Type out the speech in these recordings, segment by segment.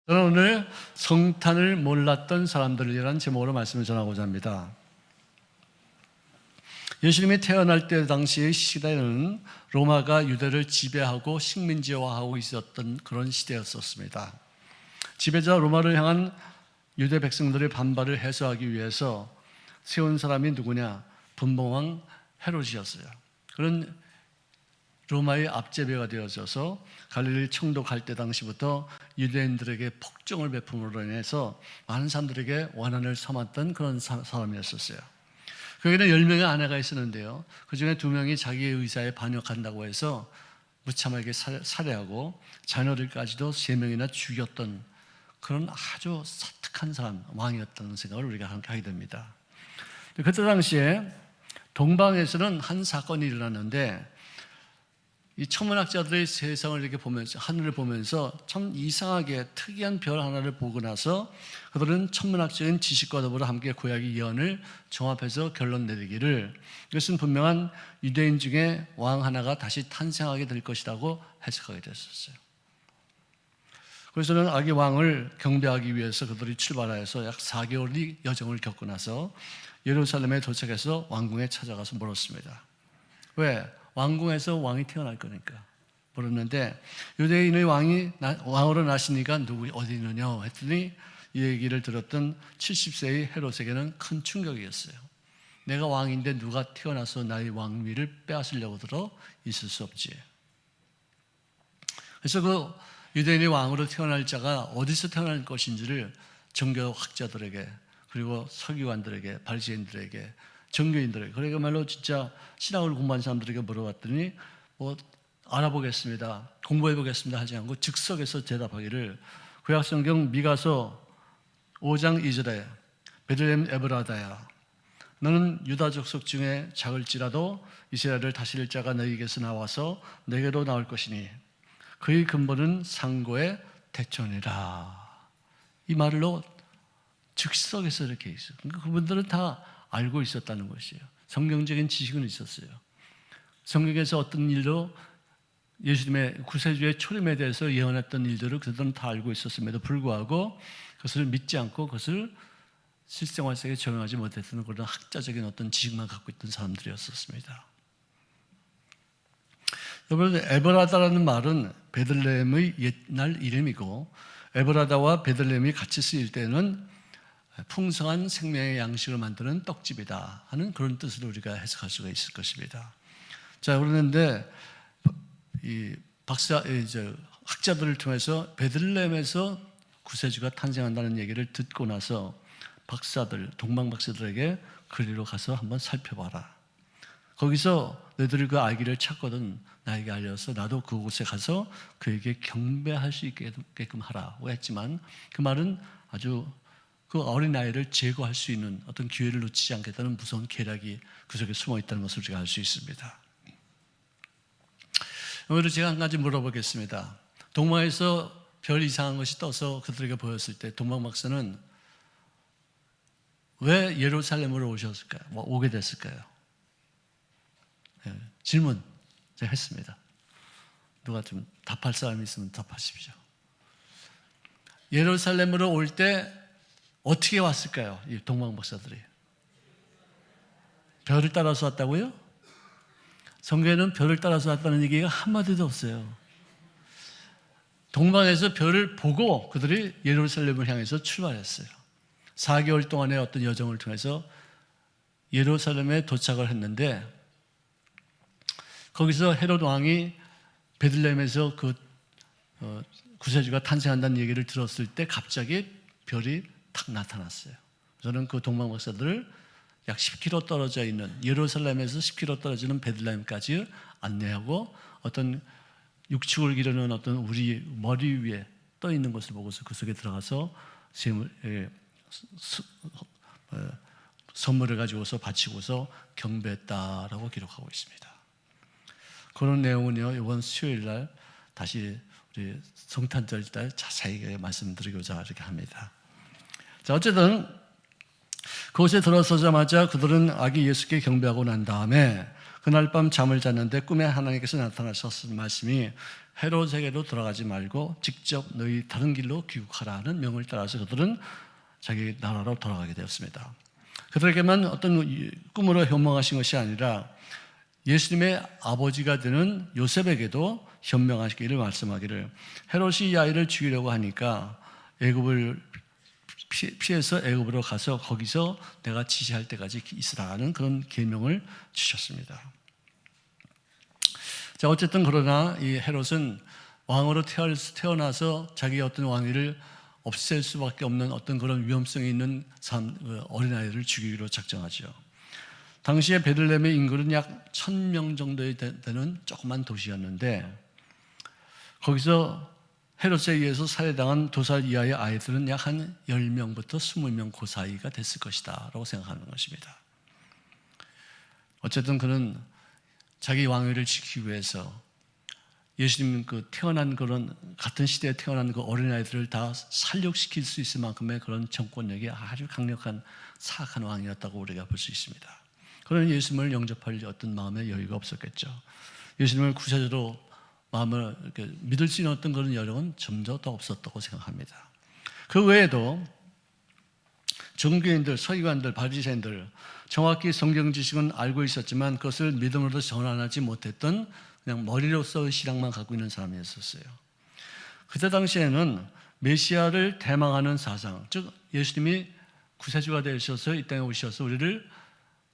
저는 오늘 성탄을 몰랐던 사람들이라는 제목으로 말씀을 전하고자 합니다. 예수님이 태어날 때 당시의 시대는 로마가 유대를 지배하고 식민지화하고 있었던 그런 시대였었습니다. 지배자 로마를 향한 유대 백성들의 반발을 해소하기 위해서 세운 사람이 누구냐? 분봉왕 헤롯이었어요. 그런 로마의 앞제배가 되어져서 갈릴리 청독할 때 당시부터 유대인들에게 폭정을 베품으로 인해서 많은 사람들에게 원한을 삼았던 그런 사람이었었어요. 거기는 10명의 아내가 있었는데요, 그 중에 2명이 자기의 의사에 반역한다고 해서 무참하게 살해하고 자녀들까지도 3명이나 죽였던 그런 아주 사특한 사람, 왕이었다는 생각을 우리가 하게 됩니다. 그때 당시에 동방에서는 한 사건이 일어났는데, 이 천문학자들의 세상을 이렇게 보면서, 하늘을 보면서 참 이상하게 특이한 별 하나를 보고 나서 그들은 천문학적인 지식과 더불어 함께 구약의 예언을 종합해서 결론 내리기를, 이것은 분명한 유대인 중에 왕 하나가 다시 탄생하게 될 것이라고 해석하게 됐었어요. 그래서는 아기 왕을 경배하기 위해서 그들이 출발하여서 약 4개월의 여정을 겪고 나서 예루살렘에 도착해서 왕궁에 찾아가서 물었습니다. 왜? 왕궁에서 왕이 태어날 거니까 물었는데, 유대인의 왕이 왕으로 나시니까 누구 어디 있느냐 했더니 이 얘기를 들었던 70세의 헤롯에게는 큰 충격이었어요. 내가 왕인데 누가 태어나서 나의 왕위를 빼앗으려고 들어? 있을 수 없지. 그래서 그 유대인의 왕으로 태어날 자가 어디서 태어날 것인지를 종교학자들에게, 그리고 서기관들에게, 바리새인들에게, 정교인들에게, 그러니까 말로 진짜 신학을 공부한 사람들에게 물어봤더니 알아보겠습니다, 공부해보겠습니다 하지 않고 즉석에서 대답하기를, 구약성경 미가서 5장 2절에 베들레헴 에브라다야, 너는 유다 족속 중에 작을지라도 이스라엘을 다스릴 자가 너희에게서 나와서 내게로 나올 것이니 그의 근본은 상고의 태초니라. 이 말로 즉석에서 이렇게 있어요. 그러니까 그분들은 다 알고 있었다는 것이에요. 성경적인 지식은 있었어요. 성경에서 어떤 일도, 예수님의 구세주의 초림에 대해서 예언했던 일들을 그들은 다 알고 있었음에도 불구하고 그것을 믿지 않고 그것을 실생활 속에 적용하지 못했던 그런 학자적인 어떤 지식만 갖고 있던 사람들이었었습니다. 여러분, 에브라다라는 말은 베들레헴의 옛날 이름이고, 에브라다와 베들레헴이 같이 쓰일 때는 풍성한 생명의 양식을 만드는 떡집이다 하는 그런 뜻으로 우리가 해석할 수가 있을 것입니다. 자, 그러는데 이 학자들을 통해서 베들레헴에서 구세주가 탄생한다는 얘기를 듣고 나서 동방 박사들에게 그리로 가서 한번 살펴봐라. 거기서 너희들이 그 아기를 찾거든 나에게 알려서 나도 그곳에 가서 그에게 경배할 수 있게끔 하라고 했지만, 그 말은 아주 그 어린아이를 제거할 수 있는 어떤 기회를 놓치지 않겠다는 무서운 계략이 그 속에 숨어 있다는 것을 우리가 알 수 있습니다. 오늘 제가 한 가지 물어보겠습니다. 동방에서 별 이상한 것이 떠서 그들에게 보였을 때 동방 박사는 왜 예루살렘으로 오셨을까요? 오게 됐을까요? 네, 질문 제가 했습니다. 누가 좀 답할 사람이 있으면 답하십시오. 예루살렘으로 올 때 어떻게 왔을까요? 이 동방 박사들이 별을 따라서 왔다고요? 성경에는 별을 따라서 왔다는 얘기가 한마디도 없어요. 동방에서 별을 보고 그들이 예루살렘을 향해서 출발했어요. 4개월 동안의 어떤 여정을 통해서 예루살렘에 도착을 했는데, 거기서 헤롯 왕이 베들레헴에서 그 구세주가 탄생한다는 얘기를 들었을 때 갑자기 별이 탁 나타났어요. 저는 그 동방 박사들을 약 10km 떨어져 있는, 예루살렘에서 10km 떨어지는 베들레헴까지 안내하고 어떤 육축을 기르는 어떤 우리 머리 위에 떠 있는 것을 보고서 그 속에 들어가서 선물을 가지고서 바치고서 경배했다라고 기록하고 있습니다. 그런 내용은요, 이번 수요일 날 다시 우리 성탄절 때 자세히 말씀드리고자 이렇게 합니다. 자, 어쨌든 그곳에 들어서자마자 그들은 아기 예수께 경배하고 난 다음에 그날 밤 잠을 잤는데 꿈에 하나님께서 나타나셨을 말씀이 헤롯에게로 돌아가지 말고 직접 너희 다른 길로 귀국하라는 명을 따라서 그들은 자기 나라로 돌아가게 되었습니다. 그들에게만 어떤 꿈으로 현명하신 것이 아니라 예수님의 아버지가 되는 요셉에게도 현명하시기를 말씀하기를, 헤롯이 이 아이를 죽이려고 하니까 애굽을 피해서 애굽으로 가서 거기서 내가 지시할 때까지 있으라는 그런 계명을 주셨습니다. 자, 어쨌든 그러나 이 헤롯은 왕으로 태어나서 자기의 어떤 왕위를 없앨 수밖에 없는 어떤 그런 위험성이 있는 어린아이를 죽이기로 작정하죠. 당시에 베들레헴의 인구는 약 1000명 정도 되는 조그만 도시였는데, 거기서 헤롯에 의해서 살해당한 2살 이하의 아이들은 약 한 10명부터 20명 그 사이가 됐을 것이다 라고 생각하는 것입니다. 어쨌든 그는 자기 왕위를 지키기 위해서 예수님 태어난 그런 같은 시대에 태어난 그 어린아이들을 다 살육시킬 수 있을 만큼의 그런 정권력이 아주 강력한 사악한 왕이었다고 우리가 볼 수 있습니다. 그런 예수님을 영접할 어떤 마음의 여유가 없었겠죠. 예수님을 구체적으로 마음을 이렇게 믿을 수 있는 어떤 그런 여력은 점점 더 없었다고 생각합니다. 그 외에도 종교인들, 서기관들, 바리새인들, 정확히 성경 지식은 알고 있었지만 그것을 믿음으로 전환하지 못했던 그냥 머리로서의 신앙만 갖고 있는 사람이었어요. 그때 당시에는 메시아를 대망하는 사상, 즉 예수님이 구세주가 되셔서 이 땅에 오셔서 우리를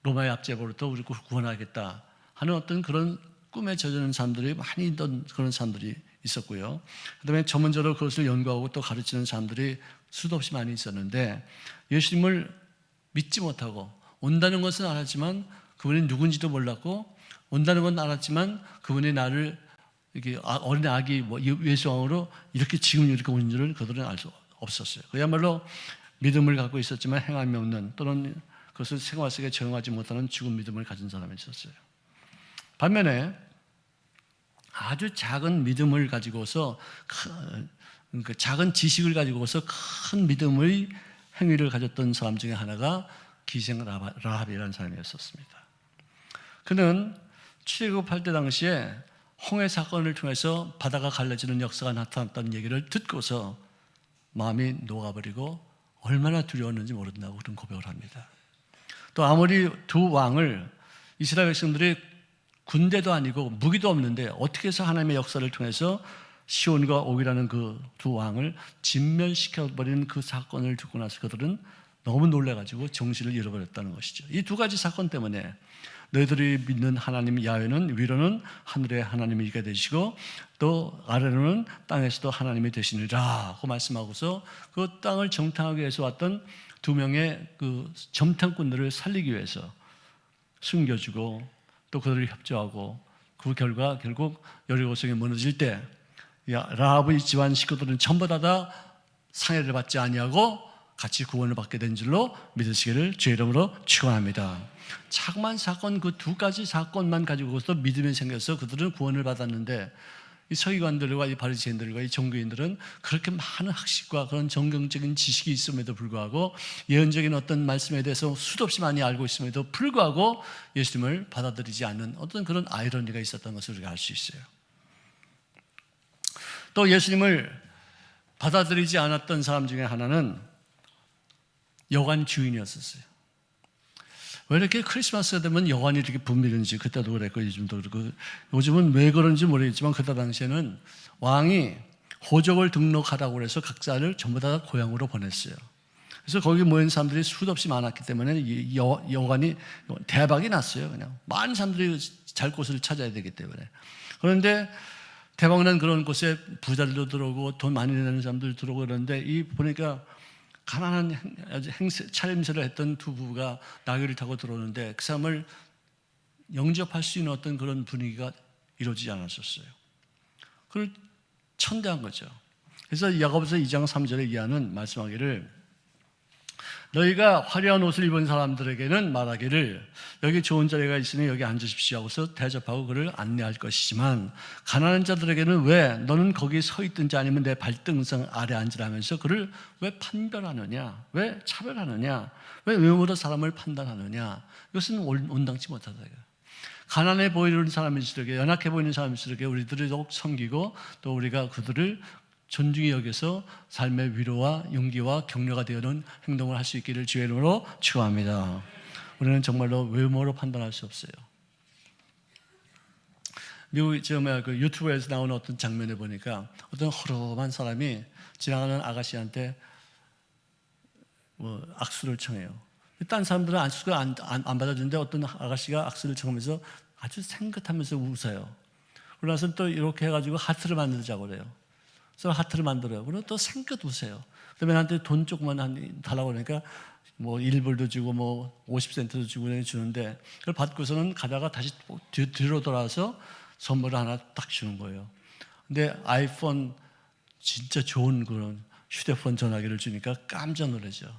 로마의 압제로부터 우리를 구원하겠다 하는 어떤 그런 꿈에 젖은 사람들이 많이 있던 그런 사람들이 있었고요. 그다음에 전문적으로 그것을 연구하고 또 가르치는 사람들이 수도 없이 많이 있었는데, 예수님을 믿지 못하고 온다는 것은 알았지만 그분이 누군지도 몰랐고, 온다는 건 알았지만 그분이 나를 이렇게 어린 아기 예수왕으로 이렇게 지금 이렇게 오는 줄은 그들은 알 수 없었어요. 그야말로 믿음을 갖고 있었지만 행함이 없는, 또는 그것을 생활 속에 적용하지 못하는 죽은 믿음을 가진 사람이 있었어요. 반면에 아주 작은 믿음을 가지고서 작은 지식을 가지고서 큰 믿음의 행위를 가졌던 사람 중에 하나가 기생 라합이라는 사람이었습니다. 그는 출애굽할 때 당시에 홍해 사건을 통해서 바다가 갈라지는 역사가 나타났다는 얘기를 듣고서 마음이 녹아버리고 얼마나 두려웠는지 모른다고 그런 고백을 합니다. 또 아무리 두 왕을, 이스라엘 백성들이 군대도 아니고 무기도 없는데 어떻게 해서 하나님의 역사를 통해서 시온과 옥이라는 그 두 왕을 진멸시켜버리는 그 사건을 듣고 나서 그들은 너무 놀라가지고 정신을 잃어버렸다는 것이죠. 이 두 가지 사건 때문에 너희들이 믿는 하나님 야훼는 위로는 하늘의 하나님이게 되시고 또 아래로는 땅에서도 하나님이 되시니라 하고 말씀하고서 그 땅을 정탐하기 위해서 왔던 두 명의 그 정탐꾼들을 살리기 위해서 숨겨주고 또 그들을 협조하고, 그 결과 결국 여리고성이 무너질 때 라합의 집안 식구들은 전부 다 상해를 받지 아니하고 같이 구원을 받게 된 줄로 믿으시기를 주의 이름으로 축원합니다. 자그마한 사건, 그 두 가지 사건만 가지고서 믿음이 생겨서 그들은 구원을 받았는데, 이 서기관들과 이 바리새인들과 이 종교인들은 그렇게 많은 학식과 그런 정경적인 지식이 있음에도 불구하고, 예언적인 어떤 말씀에 대해서 수도 없이 많이 알고 있음에도 불구하고 예수님을 받아들이지 않는 어떤 그런 아이러니가 있었던 것을 우리가 알 수 있어요. 또 예수님을 받아들이지 않았던 사람 중에 하나는 여관 주인이었었어요. 왜 이렇게 크리스마스가 되면 여관이 이렇게 붐비는지, 그때도 그랬고 요즘도 그렇고, 요즘은 왜 그런지 모르겠지만 그때 당시에는 왕이 호적을 등록하라고 해서 각자를 전부 다 고향으로 보냈어요. 그래서 거기 모인 사람들이 수도 없이 많았기 때문에 여관이 대박이 났어요. 그냥 많은 사람들이 잘 곳을 찾아야 되기 때문에. 그런데 대박난 그런 곳에 부자들도 들어오고 돈 많이 내는 사람들 들어오고 그러는데, 이 보니까 가난한 차림새를 했던 두 부부가 나귀를 타고 들어오는데 그 사람을 영접할 수 있는 어떤 그런 분위기가 이루어지지 않았었어요. 그걸 천대한 거죠. 그래서 야고보서 2장 3절에 이하는 말씀하기를, 너희가 화려한 옷을 입은 사람들에게는 말하기를 여기 좋은 자리가 있으니 여기 앉으십시오 하고서 대접하고 그를 안내할 것이지만, 가난한 자들에게는 왜 너는 거기 서 있든지 아니면 내 발등상 아래 앉으라면서 그를 왜 판별하느냐, 왜 차별하느냐, 왜 외모로 사람을 판단하느냐, 이것은 온당치 못하다. 가난해 보이는 사람일수록, 연약해 보이는 사람일수록 우리들을 더욱 섬기고 또 우리가 그들을 존중히 여겨서 삶의 위로와 용기와 격려가 되는 행동을 할 수 있기를 주의 이름으로 축원합니다. 우리는 정말로 외모로 판단할 수 없어요. 미국 그 유튜브에서 나오는 어떤 장면을 보니까 어떤 허름한 사람이 지나가는 아가씨한테 악수를 청해요. 딴 사람들은 악수를 안 받아주는데 어떤 아가씨가 악수를 청하면서 아주 생긋하면서 웃어요. 그러고서 또 이렇게 해가지고 하트를 만들자고 그래요. 그래서 하트를 만들어요. 그리고 또 생긋 웃어요. 그다음에 나한테 돈 조금만 달라고 그러니까 뭐 1불도 주고 뭐 50센트도 주고 주는데 그걸 받고서는 가다가 다시 뒤로 돌아와서 선물을 하나 딱 주는 거예요. 근데 아이폰 진짜 좋은 그런 휴대폰 전화기를 주니까 깜짝 놀라죠.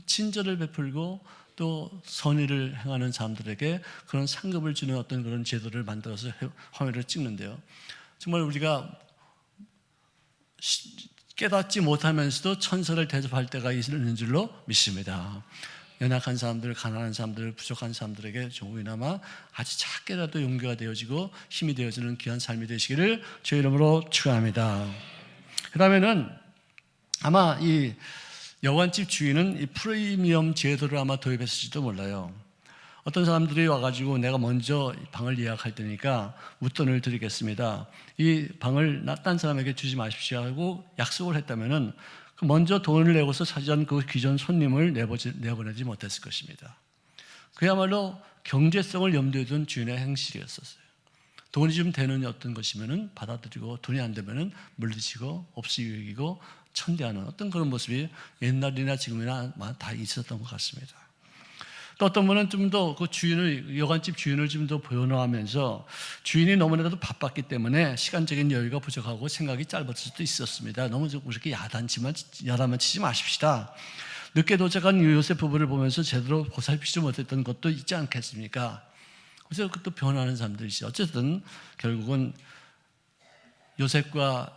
친절을 베풀고 또 선의를 행하는 사람들에게 그런 상급을 주는 어떤 그런 제도를 만들어서 화면을 찍는데요. 정말 우리가 깨닫지 못하면서도 천사를 대접할 때가 있는 줄로 믿습니다. 연약한 사람들, 가난한 사람들, 부족한 사람들에게 조금이나마 아주 작게라도 용기가 되어지고 힘이 되어지는 귀한 삶이 되시기를 주의 이름으로 축원합니다. 그 다음에는 아마 이 여관집 주인은 이 프리미엄 제도를 아마 도입했을지도 몰라요. 어떤 사람들이 와가지고 내가 먼저 방을 예약할 테니까 웃돈을 드리겠습니다. 이 방을 딴 사람에게 주지 마십시오 하고 약속을 했다면은 먼저 돈을 내고서 차지한 그 기존 손님을 내보내지 못했을 것입니다. 그야말로 경제성을 염두에 둔 주인의 행실이었었어요. 돈이 좀 되는 어떤 것이면은 받아들이고 돈이 안 되면은 물리치고 없이 여기고 천대하는 어떤 그런 모습이 옛날이나 지금이나 다 있었던 것 같습니다. 또 어떤 분은 좀 더 그 주인을, 여관집 주인을 좀 더 보존하면서 주인이 너무나도 바빴기 때문에 시간적인 여유가 부족하고 생각이 짧았을 수도 있었습니다. 너무 그렇게 야단만 치지 마십시다. 늦게 도착한 요셉 부부를 보면서 제대로 보살피지 못했던 것도 있지 않겠습니까? 그래서 또 변하는 사람들이 있어요. 어쨌든 결국은 요셉과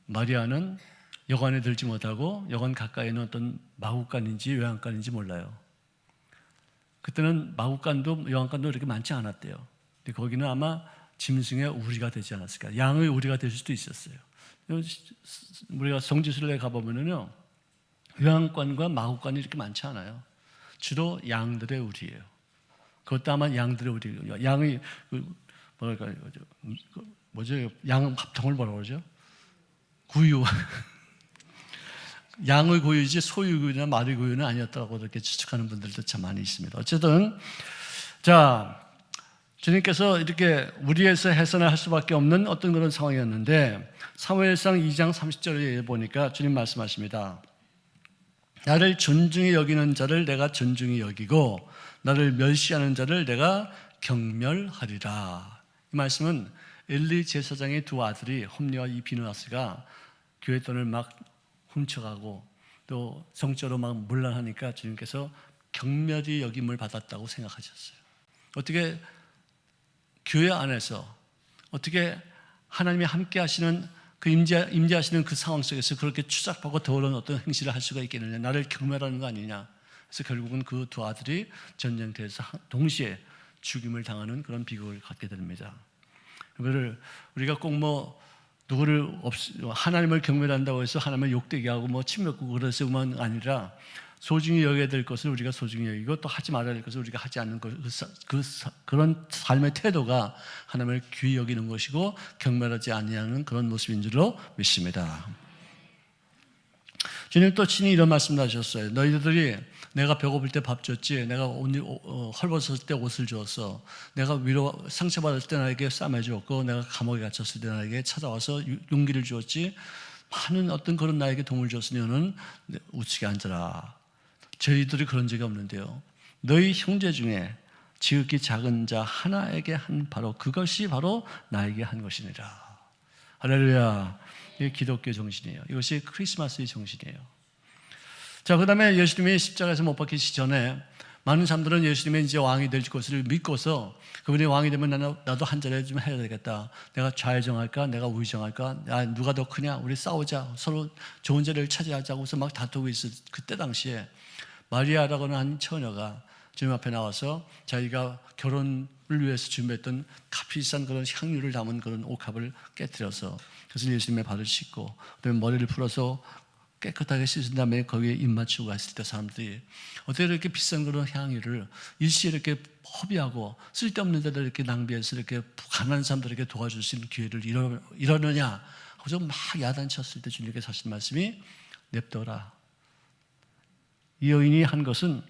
마리아는 여관에 들지 못하고 여관 가까이 있는 어떤 마구간인지 외양간인지 몰라요. 그때는 마구간도 여관간도 이렇게 많지 않았대요. 근데 거기는 아마 짐승의 우리가 되지 않았을까. 양의 우리가 될 수도 있었어요. 우리가 성지순례 가보면은요, 외양간과 마구간이 이렇게 많지 않아요. 주로 양들의 우리예요. 그것도 아마 양들의 우리. 양의 뭐죠? 양 합통을 뭐라고 그러죠? 구유. 양의 고유이지 소의 고유나 말의 고유는 아니었다고 그렇게 추측하는 분들도 참 많이 있습니다. 어쨌든 자, 주님께서 이렇게 우리에서 해산을 할 수밖에 없는 어떤 그런 상황이었는데 사무엘상 2장 30절에 보니까 주님 말씀하십니다. 나를 존중히 여기는 자를 내가 존중히 여기고 나를 멸시하는 자를 내가 경멸하리라. 이 말씀은 엘리 제사장의 두 아들이 홈리와 이 비느하스가 교회 돈을 막 훔쳐가고 또 성적으로 막 문란하니까 주님께서 경멸이 여김을 받았다고 생각하셨어요. 어떻게 교회 안에서 어떻게 하나님이 함께 하시는 그 임재하시는 그 상황 속에서 그렇게 추잡하고 더러운 어떤 행실을 할 수가 있겠느냐. 나를 경멸하는 거 아니냐. 그래서 결국은 그 두 아들이 전쟁터에서 동시에 죽임을 당하는 그런 비극을 갖게 됩니다. 그거를 우리가 꼭 하나님을 경멸한다고 해서 하나님을 욕되게 하고 침뱉고 그래서만 아니라 소중히 여겨야 될 것을 우리가 소중히 여기고 또 하지 말아야 될 것을 우리가 하지 않는 것, 그런 삶의 태도가 하나님을 귀히 여기는 것이고 경멸하지 아니하는 그런 모습인 줄로 믿습니다. 주님 또 친히 이런 말씀을 하셨어요. 너희들이 내가 배고플 때 밥 줬지, 내가 헐벗었을 때 옷을 주었어, 내가 상처받을 때 나에게 쌈해 주었고, 내가 감옥에 갇혔을 때 나에게 찾아와서 용기를 주었지, 많은 어떤 그런 나에게 도움을 줬으니 너는 우측에 앉아라. 저희들이 그런 적이 없는데요. 너희 형제 중에 지극히 작은 자 하나에게 한 그것이 바로 나에게 한 것이니라. 할렐루야. 이게 기독교 정신이에요. 이것이 크리스마스의 정신이에요. 자, 그 다음에 예수님이 십자가에서 못 박히시기 전에 많은 사람들은 예수님이 이제 왕이 될 것을 믿고서 그분이 왕이 되면 나도 한 자리 좀 해야 되겠다. 내가 좌정할까? 내가 우정할까? 누가 더 크냐? 우리 싸우자. 서로 좋은 자리를 차지하자고서 막 다투고 있을 그때 당시에 마리아라고 하는 한 처녀가 주님 앞에 나와서 자기가 결혼 위해서 준비했던 값비싼 그런 향유를 담은 그런 옥합을 깨뜨려서, 그래서 예수님의 발을 씻고 그다음에 머리를 풀어서 깨끗하게 씻은 다음에 거기에 입 맞추고 했을 때 사람들이 어떻게 이렇게 비싼 그런 향유를 일시에 이렇게 허비하고 쓸데없는 데다 이렇게 낭비해서 이렇게 가난한 사람들에게 도와줄 수 있는 기회를 이러느냐 하고 막 야단쳤을 때 주님께서 하신 말씀이 냅둬라. 이 여인이 한 것은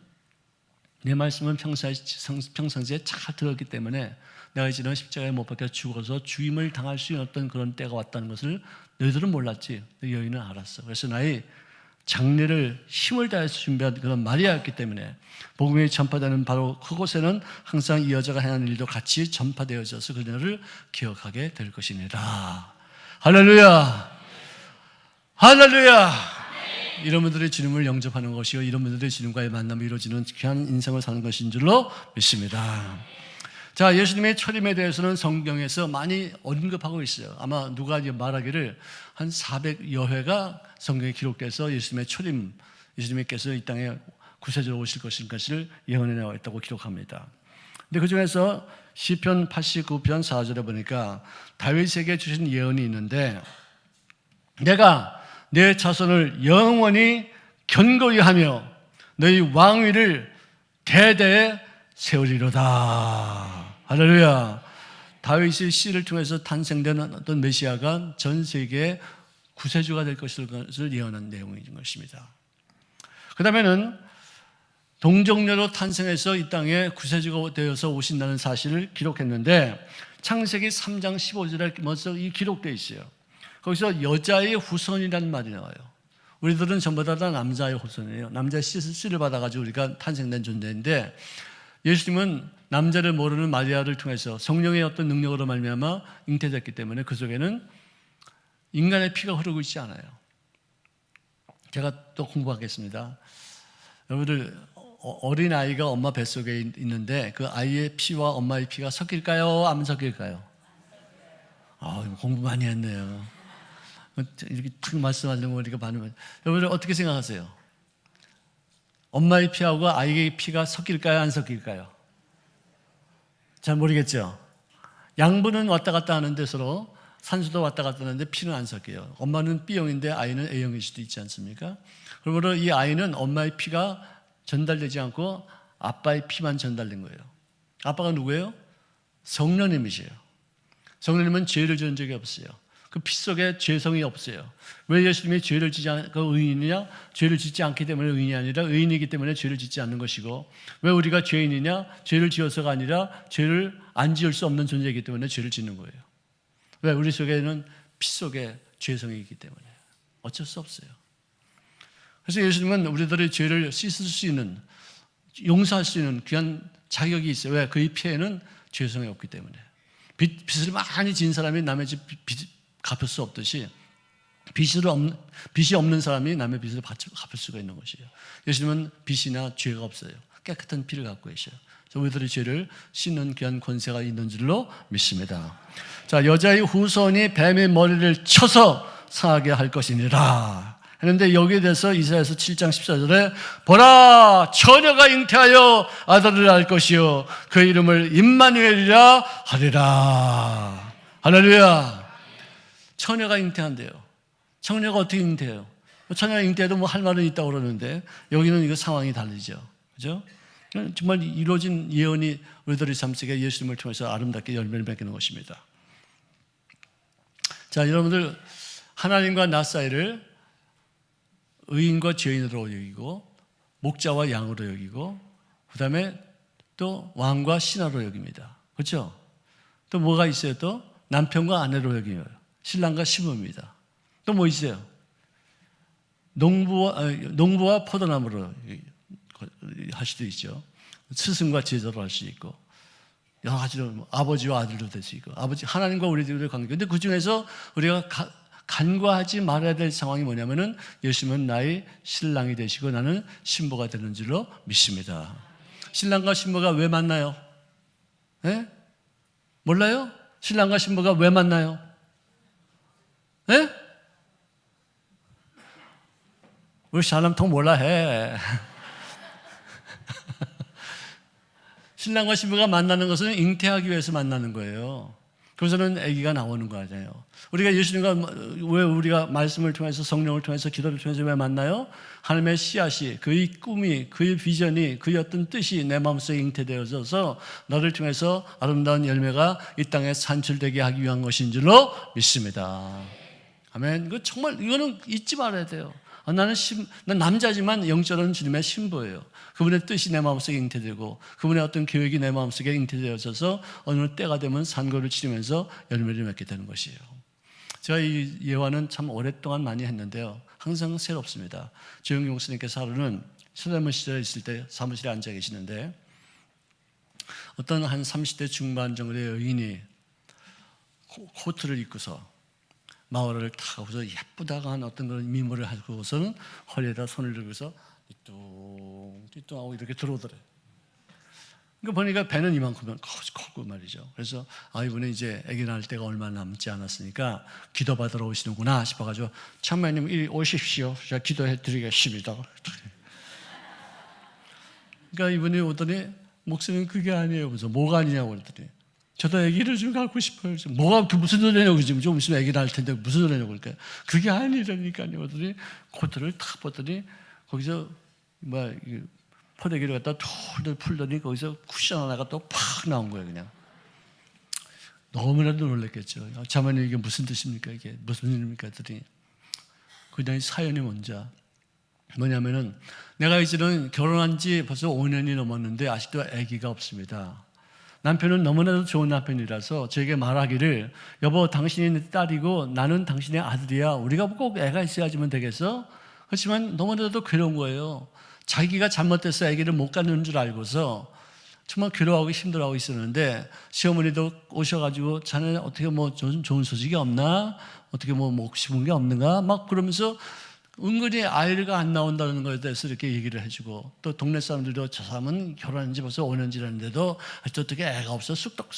내 말씀은 평상시에 잘 들었기 때문에 내가 이제는 십자가에 못 박혀 죽어서 죽임을 당할 수 있는 어떤 그런 때가 왔다는 것을 너희들은 몰랐지. 여인은 알았어. 그래서 나의 장례를 힘을 다해서 준비한 그런 마리아였기 때문에 복음이 전파되는 바로 그곳에는 항상 이 여자가 행하는 일도 같이 전파되어져서 그녀를 기억하게 될 것입니다. 할렐루야! 할렐루야! 이런 분들의 주님을 영접하는 것이요, 이런 분들의 주님과의 만남이 이루어지는 귀한 인생을 사는 것인 줄로 믿습니다. 자, 예수님의 초림에 대해서는 성경에서 많이 언급하고 있어요. 아마 누가 말하기를 한 400여 회가 성경에 기록돼서 예수님의 초림, 예수님께서 이 땅에 구세주로 오실 것을 예언해 나와 있다고 기록합니다. 근데 그 중에서 시편 89편 4절에 보니까 다윗에게 주신 예언이 있는데, 내가 내 자손을 영원히 견고히 하며 너희 왕위를 대대에 세우리로다. 할렐루야. 다윗의 씨를 통해서 탄생된 어떤 메시아가 전 세계의 구세주가 될 것을 예언한 내용인 것입니다. 그 다음에는 동정녀로 탄생해서 이 땅에 구세주가 되어서 오신다는 사실을 기록했는데, 창세기 3장 15절에 먼저 이 기록되어 있어요. 거기서 여자의 후손이라는 말이 나와요. 우리들은 전부 다 남자의 후손이에요. 남자의 씨를 받아가지고 우리가 탄생된 존재인데, 예수님은 남자를 모르는 마리아를 통해서 성령의 어떤 능력으로 말미암아 잉태됐기 때문에 그 속에는 인간의 피가 흐르고 있지 않아요. 제가 또 공부하겠습니다. 여러분들, 어린아이가 엄마 뱃속에 있는데 그 아이의 피와 엄마의 피가 섞일까요? 안 섞일까요? 공부 많이 했네요. 이렇게 탁 말씀하시는 거 우리가 반응을. 여러분들 어떻게 생각하세요? 엄마의 피하고 아이의 피가 섞일까요? 안 섞일까요? 잘 모르겠죠? 양분은 왔다 갔다 하는데 서로 산소도 왔다 갔다 하는데 피는 안 섞여요. 엄마는 B형인데 아이는 A형일 수도 있지 않습니까? 그러므로 이 아이는 엄마의 피가 전달되지 않고 아빠의 피만 전달된 거예요. 아빠가 누구예요? 성령님이세요. 성령님은 죄를 지은 적이 없어요. 그 피 속에 죄성이 없어요. 왜 예수님이 죄를 짓지 않고 의인이냐? 죄를 짓지 않기 때문에 의인이 아니라 의인이기 때문에 죄를 짓지 않는 것이고, 왜 우리가 죄인이냐? 죄를 지어서가 아니라 죄를 안 지을 수 없는 존재이기 때문에 죄를 짓는 거예요. 왜? 우리 속에는 피 속에 죄성이 있기 때문에 어쩔 수 없어요. 그래서 예수님은 우리들의 죄를 씻을 수 있는, 용서할 수 있는 귀한 자격이 있어요. 왜? 그의 피에는 죄성이 없기 때문에. 빚을 많이 진 사람이 남의 집 갚을 수 없듯이 빚이 없는 사람이 남의 빚을 갚을 수가 있는 것이에요. 예수님은 빚이나 죄가 없어요. 깨끗한 피를 갖고 계셔요. 그래서 우리들의 죄를 씻는 귀한 권세가 있는 줄로 믿습니다. 자, 여자의 후손이 뱀의 머리를 쳐서 상하게 할 것이니라 했는데, 여기에 대해서 이사야서 7장 14절에 보라, 처녀가 잉태하여 아들을 낳을 것이요 그 이름을 임마누엘이라 하리라. 할렐루야. 처녀가 잉태한대요. 처녀가 어떻게 잉태해요? 처녀가 잉태해도 뭐 할 말은 있다고 그러는데, 여기는 이거 상황이 다르죠. 그죠? 정말 이루어진 예언이 우리들의 삶 속에 예수님을 통해서 아름답게 열매를 맺는 것입니다. 자, 여러분들, 하나님과 나 사이를 의인과 죄인으로 여기고, 목자와 양으로 여기고, 그 다음에 또 왕과 신하로 여깁니다. 그렇죠? 또 뭐가 있어요? 또 남편과 아내로 여기요. 신랑과 시부입니다. 또 뭐 있어요? 농부와 포도나무로 할 수도 있죠. 스승과 제자로 할 수 있고, 여러 가지로 아버지와 아들도 될 수 있고, 아버지 하나님과 우리들의 관계. 근데 그 중에서 우리가 간과하지 말아야 될 상황이 뭐냐면은, 예수님은 나의 신랑이 되시고 나는 신부가 되는 줄로 믿습니다. 신랑과 신부가 왜 만나요? 네? 몰라요? 신랑과 신부가 왜 만나요? 네? 우리 사람 통 몰라 해. 신랑과 신부가 만나는 것은 잉태하기 위해서 만나는 거예요. 그래서는 아기가 나오는 거 아니에요. 우리가 예수님과 왜 우리가 말씀을 통해서 성령을 통해서 기도를 통해서 왜 만나요? 하나님의 씨앗이, 그의 꿈이, 그의 비전이, 그의 어떤 뜻이 내 마음속에 잉태되어져서 너를 통해서 아름다운 열매가 이 땅에 산출되게 하기 위한 것인 줄로 믿습니다. 아멘. 그 정말 이거는 잊지 말아야 돼요. 난 남자지만 영적으로는 주님의 신부예요. 그분의 뜻이 내 마음속에 잉태되고 그분의 어떤 계획이 내 마음속에 잉태되어져서 어느 때가 되면 산고를 치르면서 열매를 맺게 되는 것이에요. 제가 이 예화는 참 오랫동안 많이 했는데요. 항상 새롭습니다. 조영기 목사님께서 하루는 서대문 시절에 있을 때 사무실에 앉아 계시는데 어떤 한 30대 중반 정도의 여인이 코트를 입고서 마을을 타고서 예쁘다고 한 어떤 그런 미모를 하고서는 허리에다 손을 들고서 띠뚱띠뚱하고 이렇게 들어오더래요. 그러니까 보니까 배는 이만큼은 커고 말이죠. 그래서 이분은 이제 아기 낳을 때가 얼마 남지 않았으니까 기도받으러 오시는구나 싶어가지고 참모님 이리 오십시오. 제가 기도해 드리겠습니다. 그러니까 이분이 오더니 목사님 그게 아니에요. 그래서 뭐가 아니냐고 그랬더니 저도 아기를 좀 갖고 싶어요. 뭐가 무슨 소리냐고 지금 좀 있으면 아기 낳을 텐데 무슨 소리냐고 그러니까 그게 아니라니까요. 그러더니 코트를 탁 벗더니 거기서 포대기를 갖다 툴툴 풀더니 거기서 쿠션 하나가 또 팍 나온 거예요. 그냥 너무나도 놀랐겠죠. 자매님 이게 무슨 뜻입니까? 이게 무슨 일입니까? 했더니 그냥 사연이 뭐냐면은 내가 이제는 결혼한 지 벌써 5년이 넘었는데 아직도 아기가 없습니다. 남편은 너무나도 좋은 남편이라서 저에게 말하기를 여보 당신이 내 딸이고 나는 당신의 아들이야. 우리가 꼭 애가 있어야지만 되겠어? 그렇지만 너무나도 괴로운 거예요. 자기가 잘못돼서 아기를 못 갖는 줄 알고서 정말 괴로워하고 힘들어하고 있었는데 시어머니도 오셔가지고 자네 어떻게 뭐 좋은 소식이 없나? 어떻게 뭐 먹고 싶은 게 없는가? 막 그러면서 은근히 아이가 안 나온다는 것에 대해서 이렇게 얘기를 해주고 또 동네 사람들도 저 사람은 결혼한 지 벌써 5년 지났는데도 아직도 어떻게 애가 없어? 쑥떡.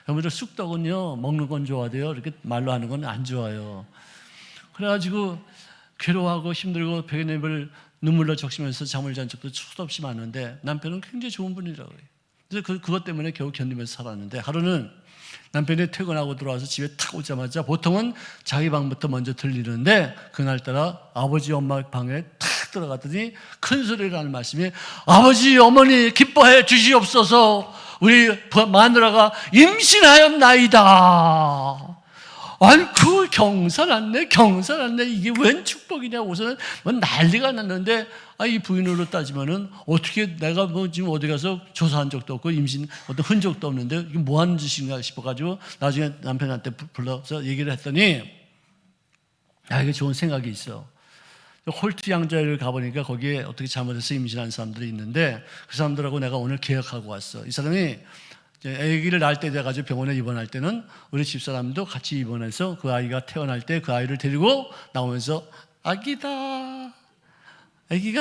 여러분들 쑥떡은요 먹는 건 좋아돼요. 이렇게 말로 하는 건 안 좋아요. 그래가지고 괴로워하고 힘들고 벽에입을 눈물로 적시면서 잠을 잔 적도 수도 없이 많은데 남편은 굉장히 좋은 분이라고 해요. 그래서 그것 때문에 겨우 견디면서 살았는데 하루는 남편이 퇴근하고 들어와서 집에 탁 오자마자 보통은 자기 방부터 먼저 들리는데 그날따라 아버지 엄마 방에 탁 들어갔더니 큰 소리로 하는 말씀이 아버지 어머니 기뻐해 주시옵소서 우리 마누라가 임신하였나이다. 아이고 경사났네 이게 웬 축복이냐. 우선은 난리가 났는데 이 부인으로 따지면은 어떻게 내가 뭐 지금 어디 가서 조사한 적도 없고 임신 어떤 흔적도 없는데 이게 뭐 하는 짓인가 싶어가지고 나중에 남편한테 불러서 얘기를 했더니 이게 좋은 생각이 있어. 홀트 양자를 가보니까 거기에 어떻게 잘못해서 임신한 사람들이 있는데 그 사람들하고 내가 오늘 계약하고 왔어. 이 사람이 아기를 낳을 때 돼가지고 병원에 입원할 때는 우리 집사람도 같이 입원해서 그 아이가 태어날 때 그 아이를 데리고 나오면서 아기가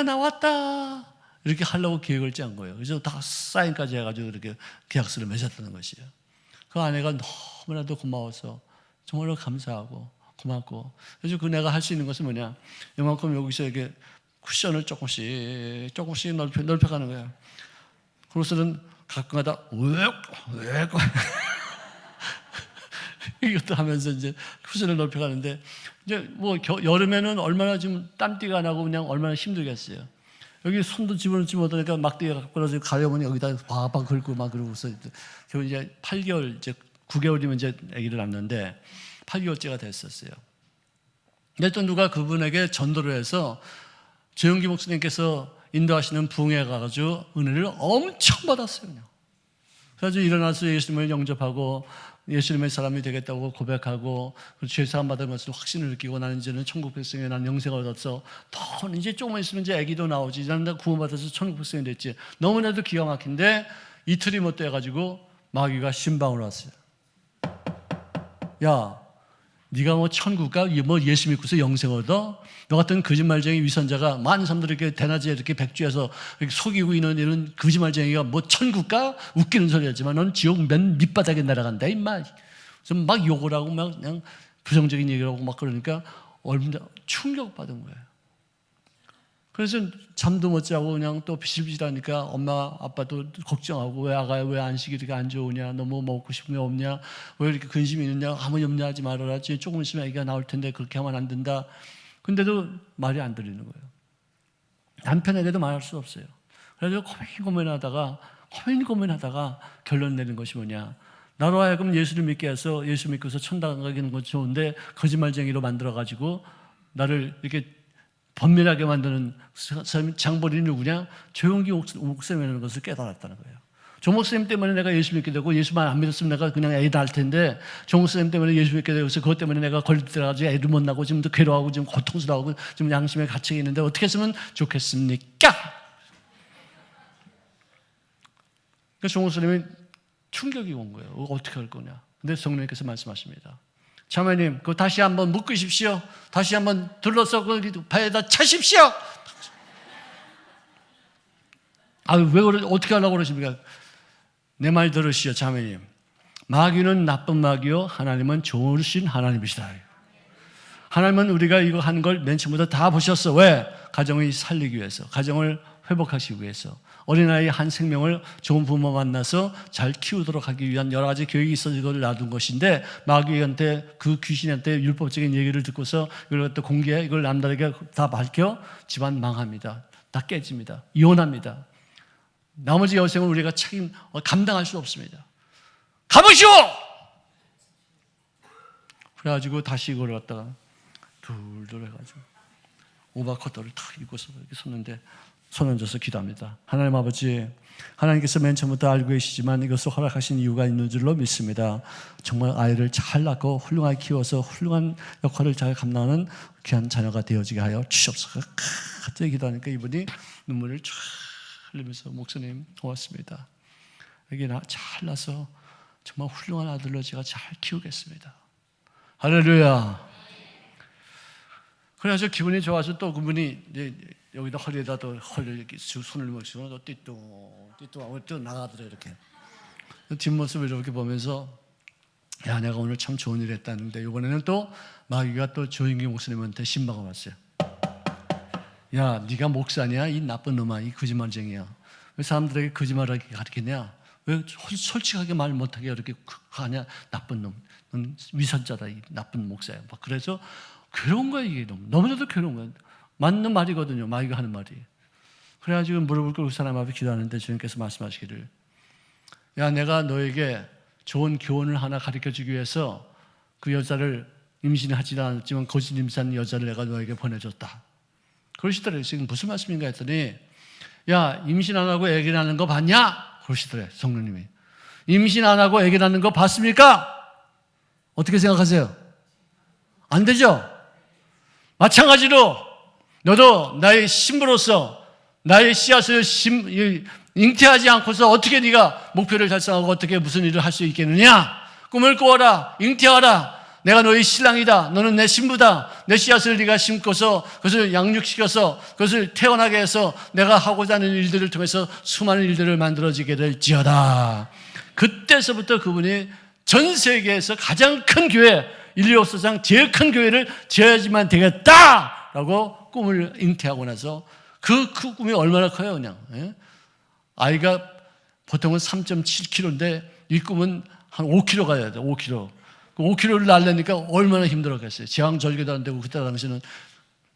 나왔다 이렇게 하려고 계획을 짠 거예요. 그래서 다 사인까지 해가지고 이렇게 계약서를 맺었다는 것이에요. 그 아내가 너무나도 고마워서 정말로 감사하고 고맙고 그래서 그 내가 할 수 있는 것은 뭐냐 이만큼 여기서 이렇게 쿠션을 조금씩 넓혀가는 거예요. 그래서는 가끔가다 왜 이것도 하면서 이제 쿠션을 넓혀가는데 이제 뭐 여름에는 얼마나 지금 땀띠가 나고 그냥 얼마나 힘들겠어요. 여기 손도 집어넣지 못하니까 막대기가 갖고 나서 가려면 여기다 바박 긁고 막 그러고서 결국 이제 8개월 이제 9개월이면 이제 아기를 낳는데 8개월째가 됐었어요. 근데 또 누가 그분에게 전도를 해서 조영기 목사님께서 인도하시는 부흥회 가가지고 은혜를 엄청 받았어요. 그냥. 그래서 일어나서 예수님을 영접하고 예수님의 사람이 되겠다고 고백하고 죄사함 받은 것을 확신을 느끼고 나는 이제는 천국 백성이 나는 영생을 얻었어. 더 이제 조금만 있으면 이제 아기도 나오지. 나는 구원받아서 천국 백성이 됐지. 너무나도 기가 막힌데 이틀이 못 돼가지고 마귀가 신방을 왔어요. 야, 네가 뭐 천국 가? 뭐 예수 믿고서 영생 얻어? 너 같은 거짓말쟁이 위선자가 많은 사람들을 이렇게 대낮에 이렇게 백주에서 이렇게 속이고 있는 이런 거짓말쟁이가 뭐 천국 가? 웃기는 소리 하지만 넌 지옥 맨 밑바닥에 날아간다 임마. 그래서 막 욕을 하고 막 그냥 부정적인 얘기를 하고 막 그러니까 얼마나 충격받은 거예요. 그래서 잠도 못 자고 그냥 또 비실비실하니까 엄마 아빠도 걱정하고, 왜 아가야 왜 안식이 이렇게 안 좋으냐, 너무 먹고 싶은 게 없냐, 왜 이렇게 근심이 있느냐, 아무 염려하지 말아라, 조금 있으면 아기가 나올 텐데 그렇게 하면 안 된다. 근데도 말이 안 들리는 거예요. 남편에게도 말할 수 없어요. 그래서 고민하다가 결론 내는 것이 뭐냐, 나로 하여금 예수를 믿게 해서 예수 믿고서 천당 가기는 건 좋은데 거짓말쟁이로 만들어가지고 나를 이렇게 번민하게 만드는 장본인이 누구냐? 조용기 목사님이라는 것을 깨달았다는 거예요. 조 목사님 때문에 내가 예수 믿게 되고, 예수만 안 믿었으면 내가 그냥 애도 할 텐데, 조 목사님 때문에 예수 믿게 되고, 그것 때문에 내가 걸리더라가지고 애도 못 낳고 지금도 괴로워하고 지금 고통스러워하고 지금 양심에 갇혀 있는데 어떻게 했으면 좋겠습니까? 그러니까 조 목사님이 충격이 온 거예요. 어떻게 할 거냐? 근데 성령님께서 말씀하십니다. 자매님, 그거 다시 한번 묶으십시오. 다시 한번 둘러서 그 배에다 차십시오. 왜 그래? 어떻게 하려고 그러십니까? 내 말 들으시오, 자매님. 마귀는 나쁜 마귀요, 하나님은 좋으신 하나님이시다. 하나님은 우리가 이거 하는 걸 맨 처음부터 다 보셨어. 왜? 가정을 살리기 위해서, 가정을 회복하시기 위해서, 어린아이 한 생명을 좋은 부모 만나서 잘 키우도록 하기 위한 여러 가지 교육이 있어서 이걸 놔둔 것인데, 마귀한테, 그 귀신한테 율법적인 얘기를 듣고서 이걸 또 공개해, 이걸 남들에게 다 밝혀, 집안 망합니다. 다 깨집니다. 이혼합니다. 나머지 여생을 우리가 감당할 수 없습니다. 가보시오! 그래가지고 다시 이걸 갖다가 둘둘 해가지고 오바커터를 탁 입고서 이렇게 섰는데, 손 얹어서 기도합니다. 하나님 아버지, 하나님께서 맨 처음부터 알고 계시지만 이것을 허락하신 이유가 있는 줄로 믿습니다. 정말 아이를 잘 낳고 훌륭하게 키워서 훌륭한 역할을 잘 감당하는 귀한 자녀가 되어지게 하여 주시옵소서. 갑자기 기도하니까 이분이 눈물을 쫙 흘리면서, 목사님 고맙습니다. 여기 잘 나서 정말 훌륭한 아들로 제가 잘 키우겠습니다. 할렐루야. 그래서 기분이 좋아서 또 그분이 이제 여기다 허리에다 또 손을 모시고 또 띠뚱하고 또 나가더래요. 이렇게 뒷모습을 이렇게 보면서, 야, 내가 오늘 참 좋은 일 했다는데, 이번에는 또 마귀가 또 조인기 목사님한테 신방을 왔어요. 야, 네가 목사냐? 이 나쁜 놈아, 이 거짓말쟁이야. 왜 사람들에게 거짓말하게 가르치냐? 왜 솔직하게 말 못하게 이렇게 하냐? 나쁜 놈, 넌 위선자다, 이 나쁜 목사야. 막 그래서 괴로운 거야, 이게. 너무나도 괴로운 거야. 맞는 말이거든요, 마귀가 하는 말이. 그래가지고 무릎을 꿇고 사람 앞에 기도하는데 주님께서 말씀하시기를, 야, 내가 너에게 좋은 교훈을 하나 가르쳐주기 위해서 그 여자를 임신하지도 않았지만 거짓 임신한 여자를 내가 너에게 보내줬다. 그러시더래요. 지금 무슨 말씀인가 했더니, 야, 임신 안 하고 애기 낳는 거 봤냐? 그러시더래요, 성령님이. 임신 안 하고 애기 낳는 거 봤습니까? 어떻게 생각하세요? 안 되죠? 마찬가지로 너도 나의 신부로서 나의 씨앗을 잉태하지 않고서 어떻게 네가 목표를 달성하고 어떻게 무슨 일을 할 수 있겠느냐? 꿈을 꾸어라, 잉태하라. 내가 너의 신랑이다. 너는 내 신부다. 내 씨앗을 네가 심고서 그것을 양육시켜서 그것을 태어나게 해서 내가 하고자 하는 일들을 통해서 수많은 일들을 만들어지게 될지어다. 그때서부터 그분이 전 세계에서 가장 큰 교회, 인류 역사상 제일 큰 교회를 지어야지만 되겠다라고 꿈을 잉태하고 나서 그 꿈이 얼마나 커요, 그냥. 아이가 보통은 3.7kg인데 이 꿈은 한 5kg 가야 돼, 5kg. 5kg를 낳으려니까 얼마나 힘들었겠어요. 제왕절개도 안 되고. 그때 당시는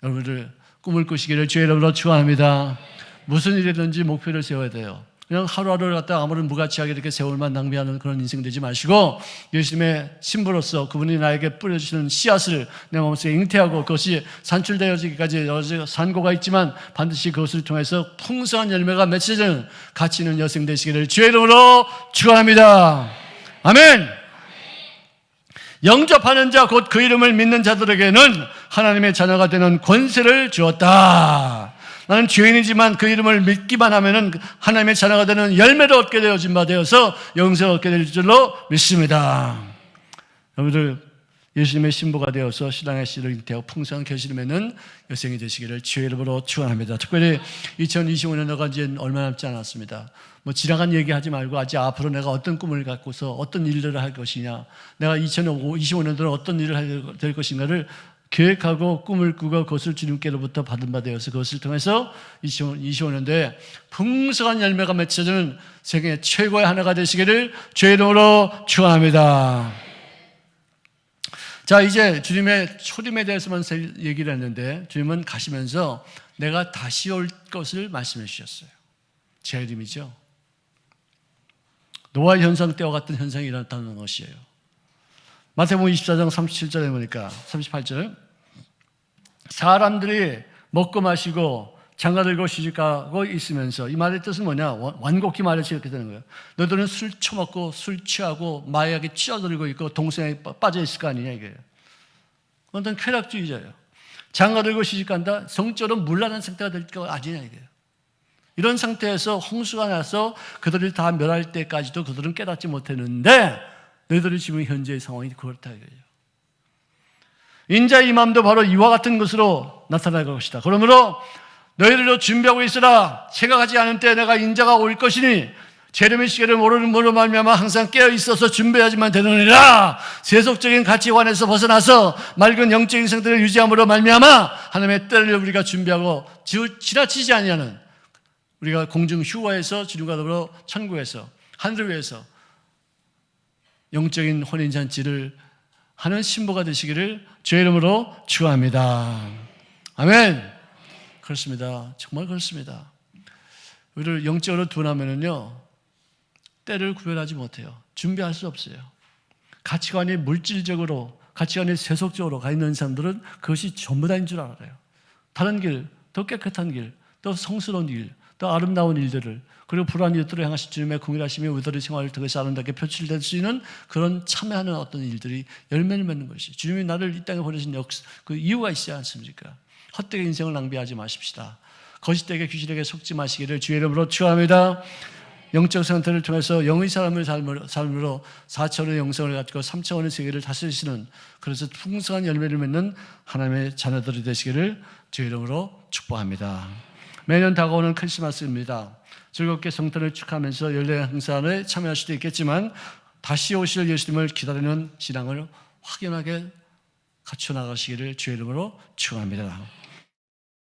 여러분들 꿈을 꾸시기를 주의 이름으로 축원합니다. 무슨 일이든지 목표를 세워야 돼요. 그냥 하루하루를 갖다가 아무런 무가치하게 이렇게 세월만 낭비하는 그런 인생 되지 마시고, 예수님의 신부로서 그분이 나에게 뿌려주시는 씨앗을 내 마음속에 잉태하고 그것이 산출되어지기까지 여러 산고가 있지만 반드시 그것을 통해서 풍성한 열매가 맺혀지는 가치 있는 여생 되시기를 주의 이름으로 축원합니다. 아멘. 영접하는 자 곧 그 이름을 믿는 자들에게는 하나님의 자녀가 되는 권세를 주었다. 나는 죄인이지만 그 이름을 믿기만 하면은 하나님의 자녀가 되는 열매를 얻게 되어진 바 되어서 영생을 얻게 될 줄로 믿습니다. 여러분들 예수님의 신부가 되어서 신랑의 씨를 잉태하고 풍성한 결실을 맺는 여생이 되시기를 주의 이름으로 축원합니다. 특별히 2025년도가 이제 얼마 남지 않았습니다. 지나간 얘기하지 말고 아직 앞으로 내가 어떤 꿈을 갖고서 어떤 일들을 할 것이냐, 내가 2025년도에 어떤 일을 하게 될 것인가를 계획하고 꿈을 꾸고 그것을 주님께로부터 받은 바 되어서 그것을 통해서 25년도에 풍성한 열매가 맺혀지는 세계 최고의 하나가 되시기를 주의 이름으로 축원합니다. 자, 이제 주님의 초림에 대해서만 얘기를 했는데 주님은 가시면서 내가 다시 올 것을 말씀해 주셨어요. 재림이죠. 노아 현상 때와 같은 현상이 일어났다는 것이에요. 마태복음 24장 37절에 보니까 38절 사람들이 먹고 마시고 장가들고 시집가고 있으면서 이 말의 뜻은 뭐냐? 완곡히 말해서 이렇게 되는 거예요. 너희들은 술 처먹고 술 취하고 마약에 찌어들고 있고 동생에 빠져 있을 거 아니냐 이거예요. 그건 쾌락주의자예요. 장가들고 시집간다? 성적으로 물란한 상태가 될 거 아니냐 이거예요. 이런 상태에서 홍수가 나서 그들이 다 멸할 때까지도 그들은 깨닫지 못했는데 너희들이 지금 현재의 상황이 그렇다 이거예요. 인자의 임함도 바로 이와 같은 것으로 나타날 것이다. 그러므로 너희들도 준비하고 있으라. 생각하지 않은 때 내가 인자가 올 것이니 재림의 시계를 모르는 모로 말미암아 항상 깨어 있어서 준비하지만 되느니라. 세속적인 가치관에서 벗어나서 맑은 영적인 상태를 유지함으로 말미암아 하나님의 때를 우리가 준비하고 지나치지 아니하는 우리가 공중 휴화에서 주님과 더불어 천국에서 하늘 위에서 영적인 혼인잔치를 하는 신부가 되시기를 주의 이름으로 축원합니다. 아멘. 그렇습니다. 정말 그렇습니다. 우리를 영적으로 둔하면은요 때를 구별하지 못해요. 준비할 수 없어요. 가치관이 물질적으로, 가치관이 세속적으로 가 있는 사람들은 그것이 전부 다인 줄 알아요. 다른 길, 더 깨끗한 길, 더 성스러운 일, 더 아름다운 일들을, 그리고 불안한 이웃들을 향하신 주님의 공일하심이 우리들의 생활을 통해서 아름답게 표출될 수 있는 그런 참여하는 어떤 일들이 열매를 맺는 것이 주님이 나를 이 땅에 보내신 그 이유가 있지 않습니까? 헛되게 인생을 낭비하지 마십시다. 거짓되게 귀신에게 속지 마시기를 주의 이름으로 축원합니다. 영적 상태를 통해서 영의 사람의 삶으로 4차원의 영성을 가지고 3차원의 세계를 다스리시는, 그래서 풍성한 열매를 맺는 하나님의 자녀들이 되시기를 주의 이름으로 축복합니다. 매년 다가오는 크리스마스입니다. 즐겁게 성탄을 축하하면서 연례 행사에 참여할 수도 있겠지만 다시 오실 예수님을 기다리는 신앙을 확연하게 갖춰 나가시기를 주의 이름으로 축원합니다.